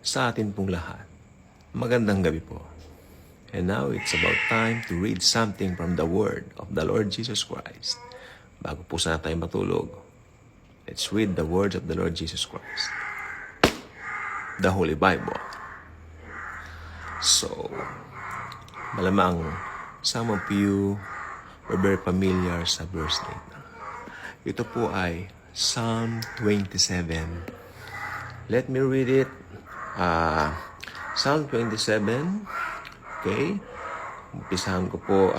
sa atin pong lahat. Magandang gabi po. And now it's about time to read something from the Word of the Lord Jesus Christ. Bago po sana tayo matulog, let's read the words of the Lord Jesus Christ. The Holy Bible. So, malamang some of you are very familiar sa verse 8. Ito po ay Psalm 27. Let me read it. Psalm 27. Okay. Umpisahan ko po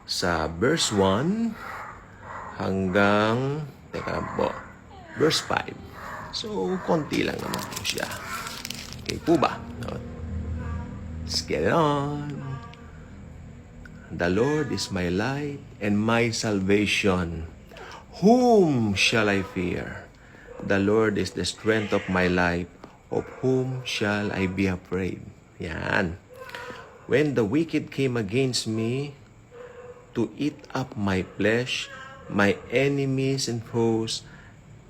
sa verse 1 hanggang, teka lang po, verse 5. So, konti lang naman po siya. Okay po ba? Let's get it on. The Lord is my light and my salvation. Whom shall I fear? The Lord is the strength of my life. Of whom shall I be afraid? Yan. When the wicked came against me to eat up my flesh, my enemies and foes,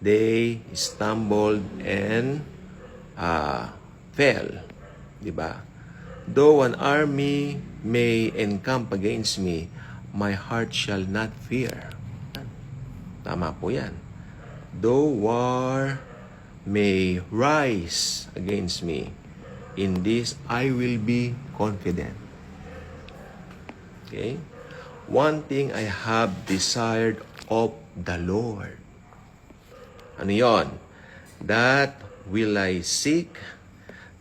they stumbled and fell. Diba? Though an army may encamp against me, my heart shall not fear. Tama po yan. Though war may rise against me, in this I will be confident. Okay? One thing I have desired of the Lord. Ano yon? That will I seek,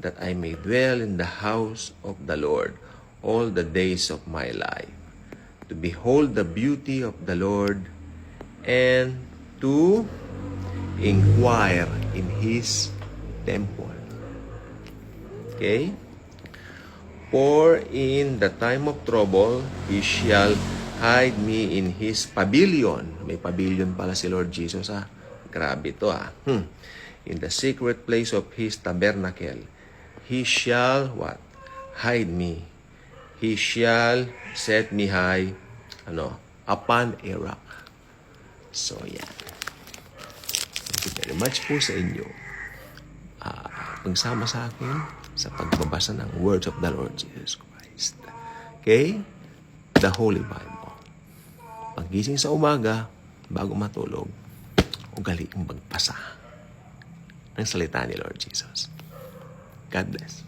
that I may dwell in the house of the Lord all the days of my life, to behold the beauty of the Lord and to inquire in His temple. Okay? For in the time of trouble, He shall hide me in His pavilion. May pavilion pala si Lord Jesus, Grabe to, In the secret place of His tabernacle, He shall, what? Hide me. He shall set me high, upon a rock. So, yan. Thank you very much po sa inyo. Pagsama sa akin sa pagbabasa ng words of the Lord Jesus Christ. Okay? The Holy Bible. Pagising sa umaga, bago matulog, ugali ang magbasa ng salita ni Lord Jesus. God bless.